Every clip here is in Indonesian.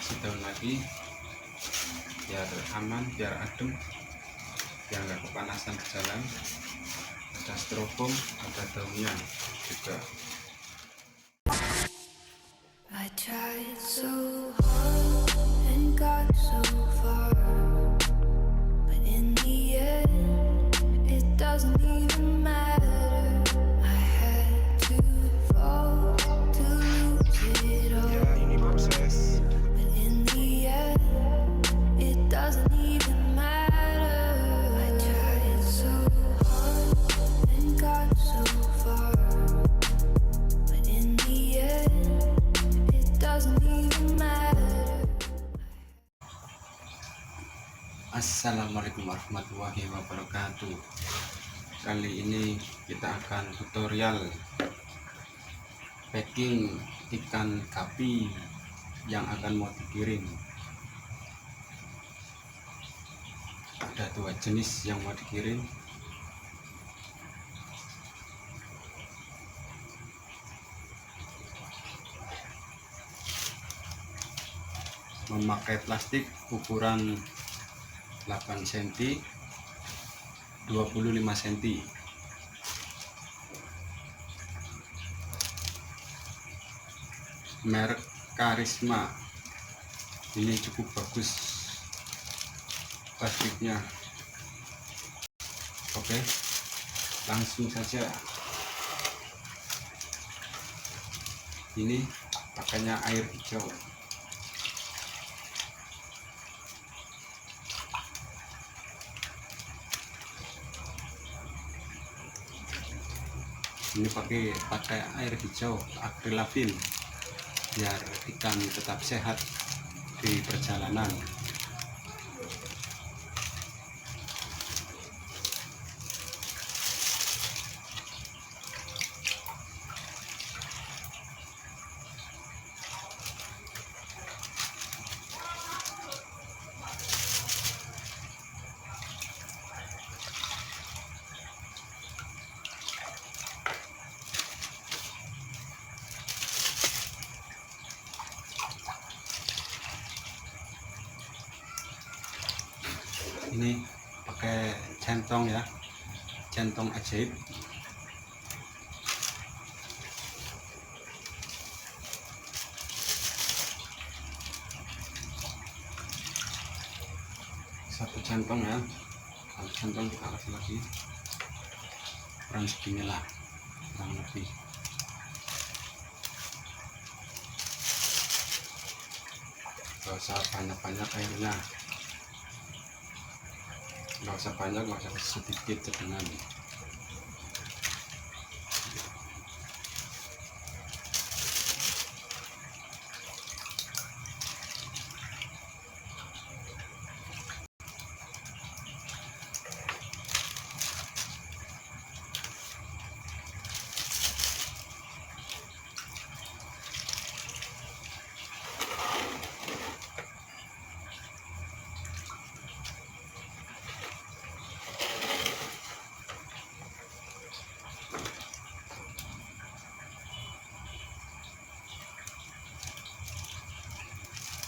kasih daun lagi biar aman, biar adem, biar nggak kepanasan di jalan. Ada styrofoam, ada daunnya juga. I tried so hard and got so far, but in the end, it doesn't even matter. I had to fall to lose it all. But in the end, it doesn't even matter. I tried so hard and got so far, but in the end, doesn't even matter. Assalamualaikum warahmatullahi wabarakatuh. Kali ini kita akan tutorial packing ikan gapi yang akan mau dikirim. Ada dua jenis yang mau dikirim. Memakai plastik ukuran 8 cm 25 cm. Merek Karisma. Ini cukup bagus plastiknya. Oke, langsung saja. Ini pakainya air hijau. Ini pakai air hijau akrilavin biar ikan tetap sehat di perjalanan. Ini pakai centong ya, centong ajaib. Satu centong ya, satu centong kita kasih lagi kurang segini lah, kurang lebih. Gak usah banyak-banyak airnya, nggak usah banyak, nggak usah sedikit cedengan.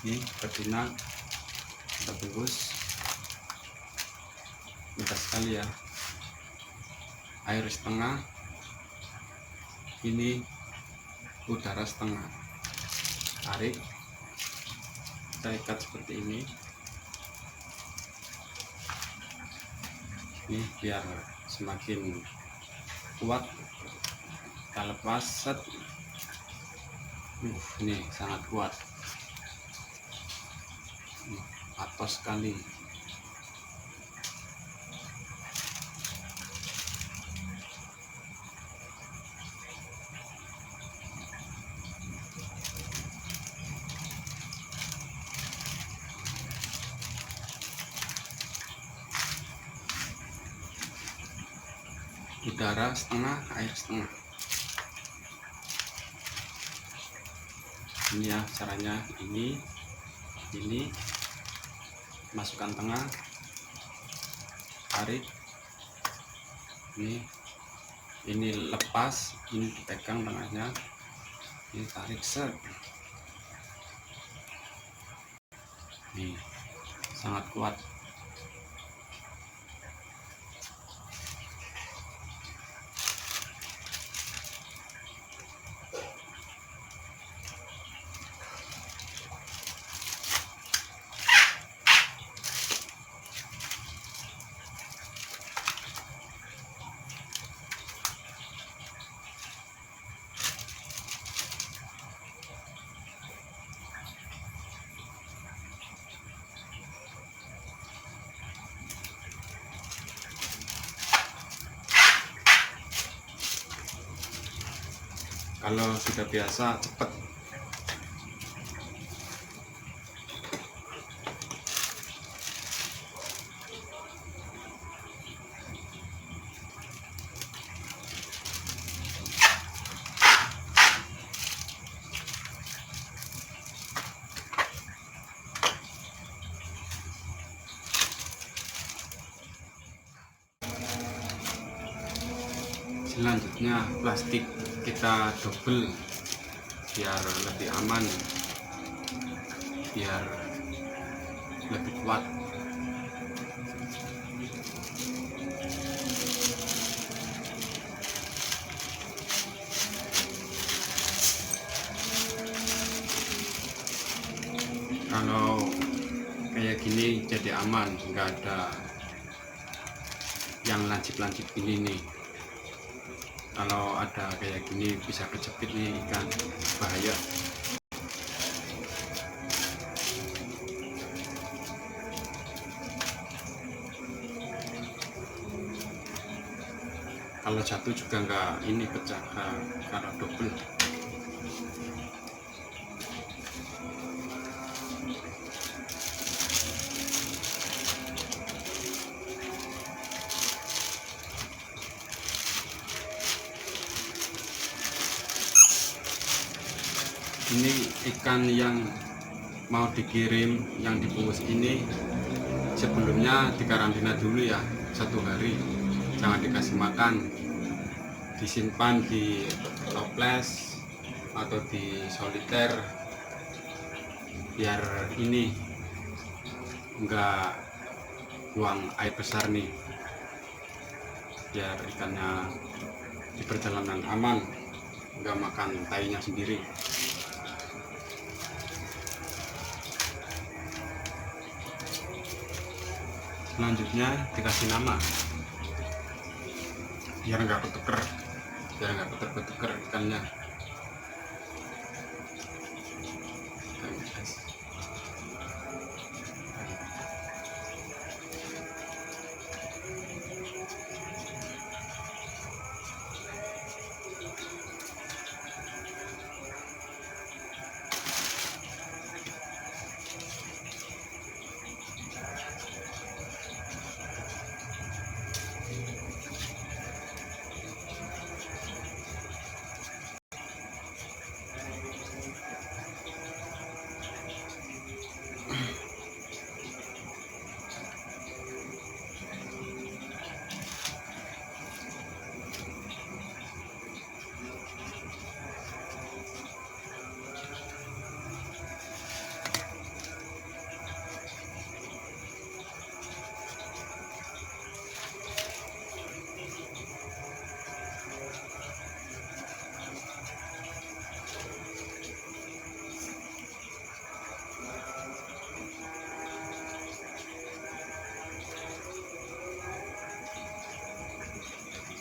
Ini betina kita bungkus, mudah sekali ya. Air setengah, ini udara setengah. Tarik, kita ikat seperti ini. Ini biar semakin kuat. Kita lepas, set. Ini sangat kuat, atos sekali. Udara setengah, air setengah. Ini ya caranya. Ini masukkan tengah, tarik, ini lepas, ini dipegang tengahnya, ini tarik, set. Nih, sangat kuat. Kalau sudah biasa cepat. Selanjutnya plastik kita double biar lebih aman, biar lebih kuat. Kalau kayak gini jadi aman, nggak ada yang lancip-lancip ini nih. Kalau ada kayak gini bisa kejepit nih ikan, bahaya. Kalau jatuh juga nggak ini pecah kalau double. Ini ikan yang mau dikirim, yang dibungkus ini sebelumnya dikarantina dulu ya, 1 hari. Jangan dikasih makan, disimpan di toples atau di soliter biar ini enggak buang air besar nih, biar ikannya di perjalanan aman, enggak makan tainya sendiri. Selanjutnya dikasih nama biar nggak ketuker ikannya.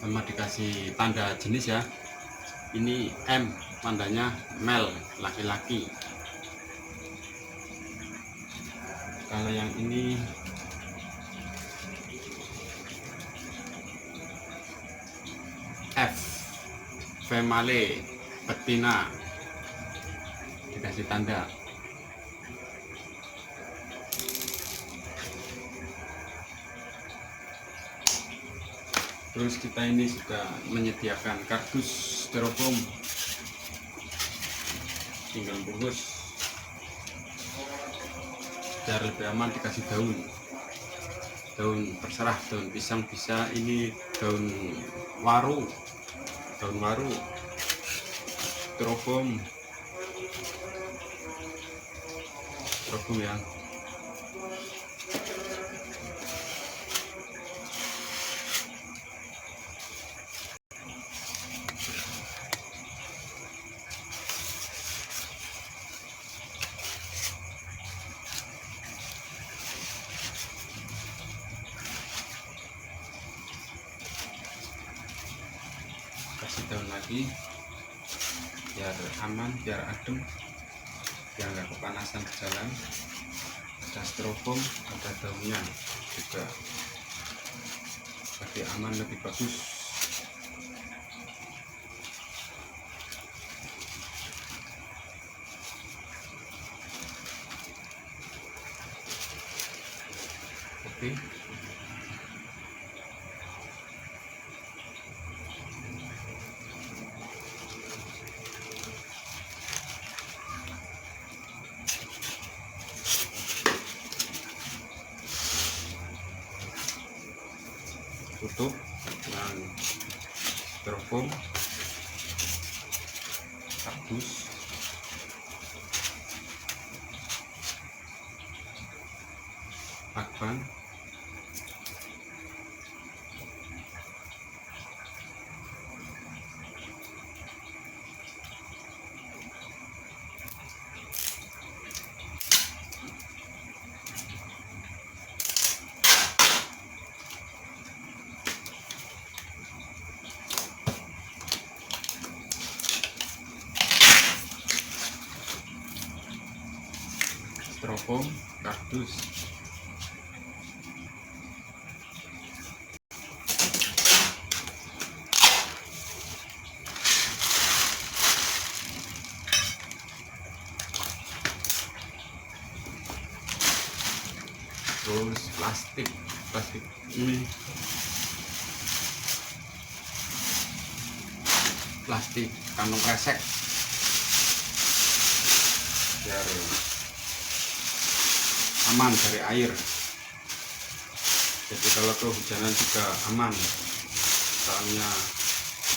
Sama dikasih tanda jenis ya. Ini M, tandanya male, laki-laki. Kalau yang ini F, female, betina, dikasih tanda. Terus kita ini sudah menyediakan kardus styrofoam, tinggal bungkus. Biar lebih aman dikasih daun terserah, daun pisang bisa, ini daun waru styrofoam ya. kasih daun lagi biar aman, biar adem, biar nggak kepanasan di jalan. Ada styrofoam, ada daunnya juga, lebih aman, lebih bagus. Oke, tutup dengan styrofoam, kardus, lakban, styrofoam, kardus. Terus plastik ini, plastik kantong kresek biar aman dari air. Jadi kalau kehujanan juga aman, soalnya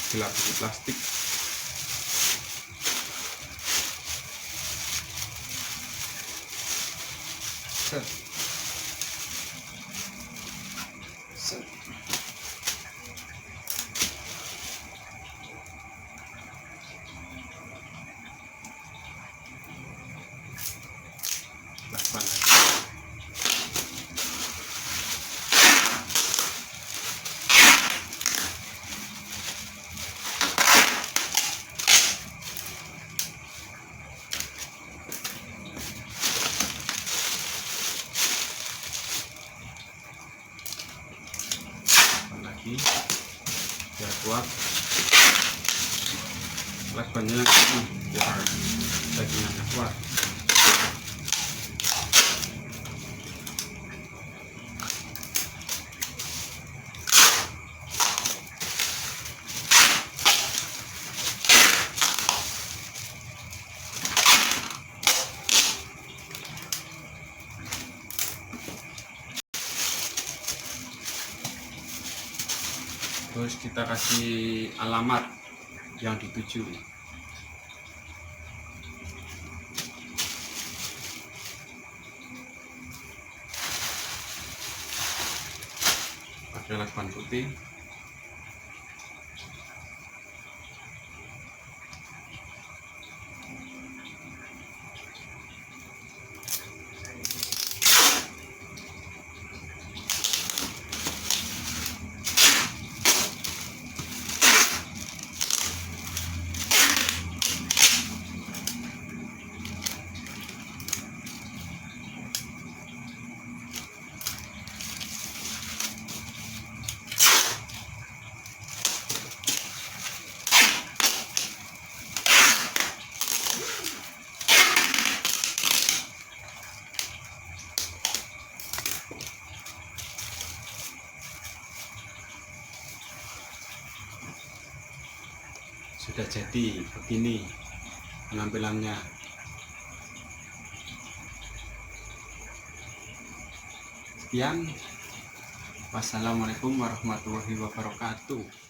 dilapisi plastik. Set. Set. Lakban lagi. Lagi biar kuat, lakbannya biar dagingannya kuat. Terus kita kasih alamat yang dituju. Pakai lakban putih. Sudah jadi begini penampilannya. Sekian, wassalamualaikum warahmatullahi wabarakatuh.